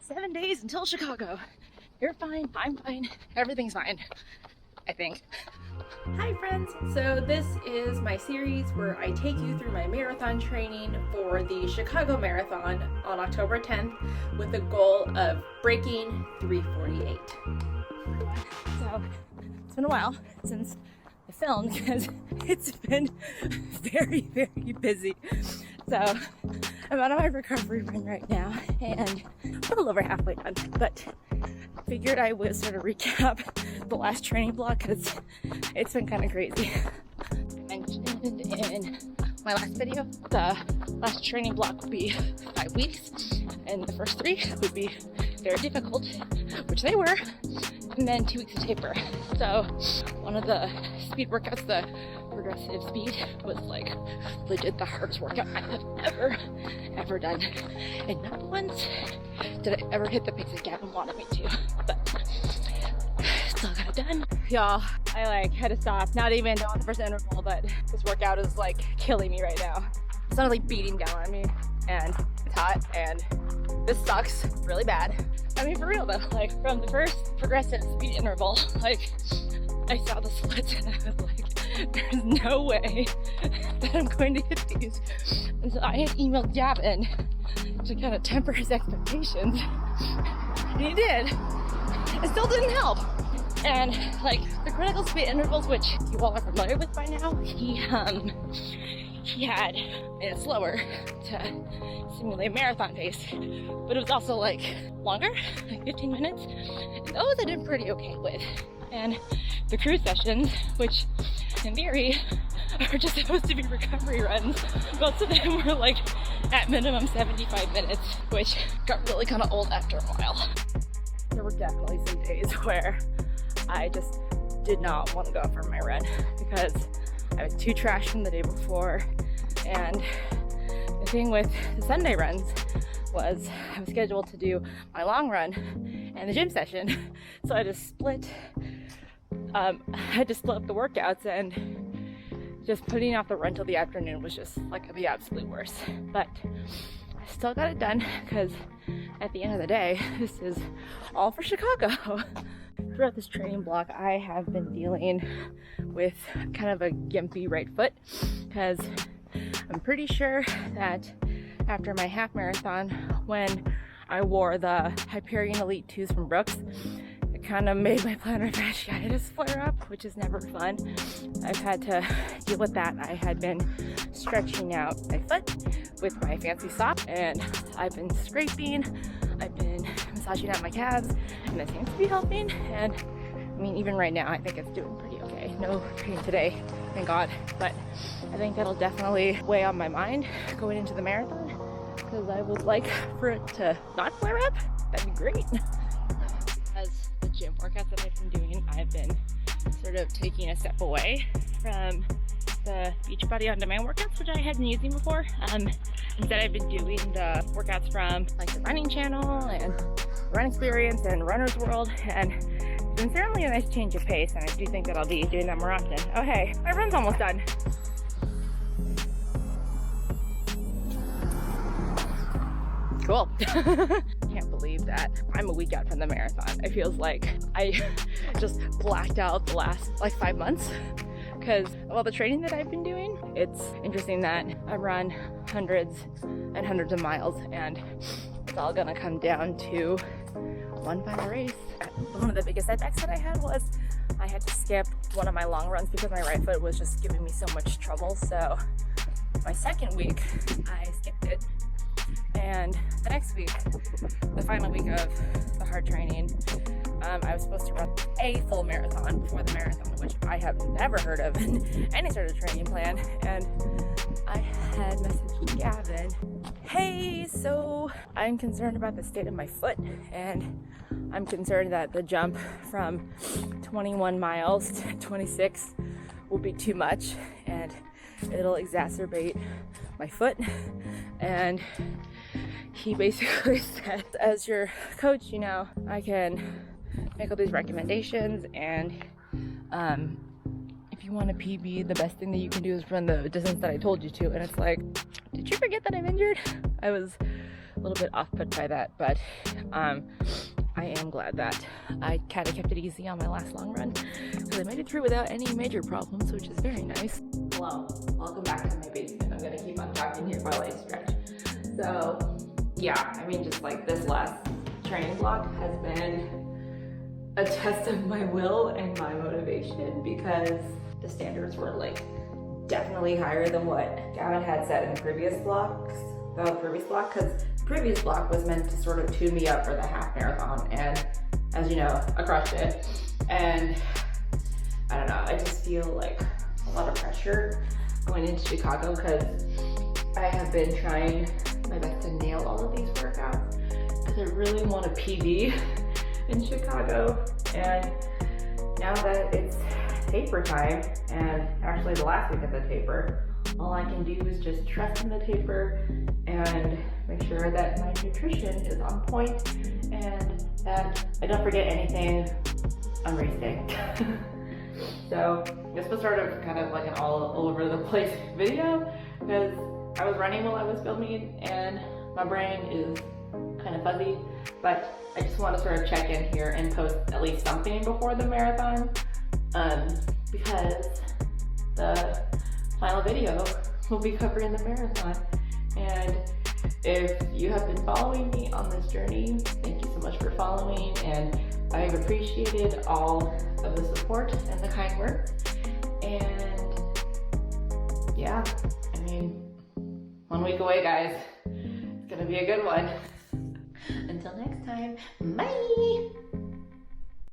7 days until Chicago. You're fine, I'm fine, everything's fine, I think. Hi friends, so this is my series where I take you through my marathon training for the Chicago Marathon on October 10th with the goal of breaking 3:48. So it's been a while since I filmed because it's been very busy. So I'm out of my recovery run right now and a little over halfway done, but figured I would sort of recap the last training block because it's been kind of crazy. I mentioned in my last video, the last training block would be 5 weeks, and the first 3 would be very difficult, which they were, and then 2 weeks of taper. So one of the speed workouts, the progressive speed, was like legit the hardest workout I have ever done, and not once did I ever hit the pace that Gavin wanted me to, but still got it done. Y'all, I had to stop, not even on the first interval, but this workout is like killing me right now. It's not like beating down on me, and it's hot, and this sucks really bad. I mean, for real though, like from the first progressive speed interval, like I saw the splits and I was like, there's no way that I'm going to hit these. And so I had emailed Gavin to kind of temper his expectations, and he did. It still didn't help. And like the critical speed intervals, which you all are familiar with by now, he had made it slower to simulate marathon pace, but it was also like longer, like 15 minutes, and those I did pretty okay with. And the cruise sessions, which in theory are just supposed to be recovery runs, most of them were like at minimum 75 minutes, which got really kind of old after a while. There were definitely some days where I just did not want to go for my run because I was too trashed from the day before. And the thing with the Sunday runs was I was scheduled to do my long run and the gym session, so I just split up the workouts, and just putting off the run till the afternoon was just like the absolute worst. But I still got it done because at the end of the day, this is all for Chicago. Throughout this training block, I have been dealing with kind of a gimpy right foot because I'm pretty sure that after my half marathon, when I wore the Hyperion Elite 2s from Brooks, it kind of made my plantar fasciitis flare up, which is never fun. I've had to deal with that. I had been stretching out my foot with my fancy sock, and I've been scraping, I've been massaging out my calves, and it seems to be helping. And I mean, even right now, I think it's doing pretty okay. No pain today, thank God. But I think that'll definitely weigh on my mind going into the marathon, because I would like for it to not flare up. That'd be great. As the gym workouts that I've been doing, I've been sort of taking a step away from the Beachbody On Demand workouts, which I had been using before. Instead, I've been doing the workouts from like the running channel and Run Experience and Runner's World, and it's been certainly a nice change of pace, and I do think that I'll be doing that more often. Oh hey, my run's almost done. Cool. Can't believe that I'm a week out from the marathon. It feels like I just blacked out the last like 5 months because of all the training that I've been doing. It's interesting that I run hundreds and hundreds of miles, and it's all gonna come down to one final race. One of the biggest setbacks that I had was I had to skip one of my long runs because my right foot was just giving me so much trouble. So my second week, I skipped it. And the next week, the final week of the hard training, I was supposed to run a full marathon before the marathon, which I have never heard of in any sort of training plan. And I had messaged Gavin, hey, so I'm concerned about the state of my foot, and I'm concerned that the jump from 21 miles to 26 will be too much, and it'll exacerbate my foot. And he basically said, as your coach, you know, I can make all these recommendations, and if you want a PB, the best thing that you can do is run the distance that I told you to. And it's like, did you forget that I'm injured? I was little bit off put by that, but I am glad that I kind of kept it easy on my last long run, because I made it through without any major problems, which is very nice. Hello, welcome back to my basement. I'm gonna keep on talking here while I stretch. So yeah, I mean, just like this last training block has been a test of my will and my motivation, because the standards were like definitely higher than what Gavin had set in the previous block, because the previous block was meant to sort of tune me up for the half marathon, and as you know, I crushed it. And I don't know, I just feel like a lot of pressure going into Chicago, because I have been trying my best to nail all of these workouts, because I really want a PB in Chicago. And now that it's taper time, and actually the last week of the taper, all I can do is just trust in the taper and make sure that my nutrition is on point and that I don't forget anything on race day. So this was sort of kind of like an all over the place video, because I was running while I was filming and my brain is kind of fuzzy, but I just want to sort of check in here and post at least something before the marathon, because the final video will be covering the marathon. And if you have been following me on this journey, thank you so much for following, and I've appreciated all of the support and the kind words. And yeah, I mean, 1 week away, guys. It's gonna be a good one. Until next time, bye!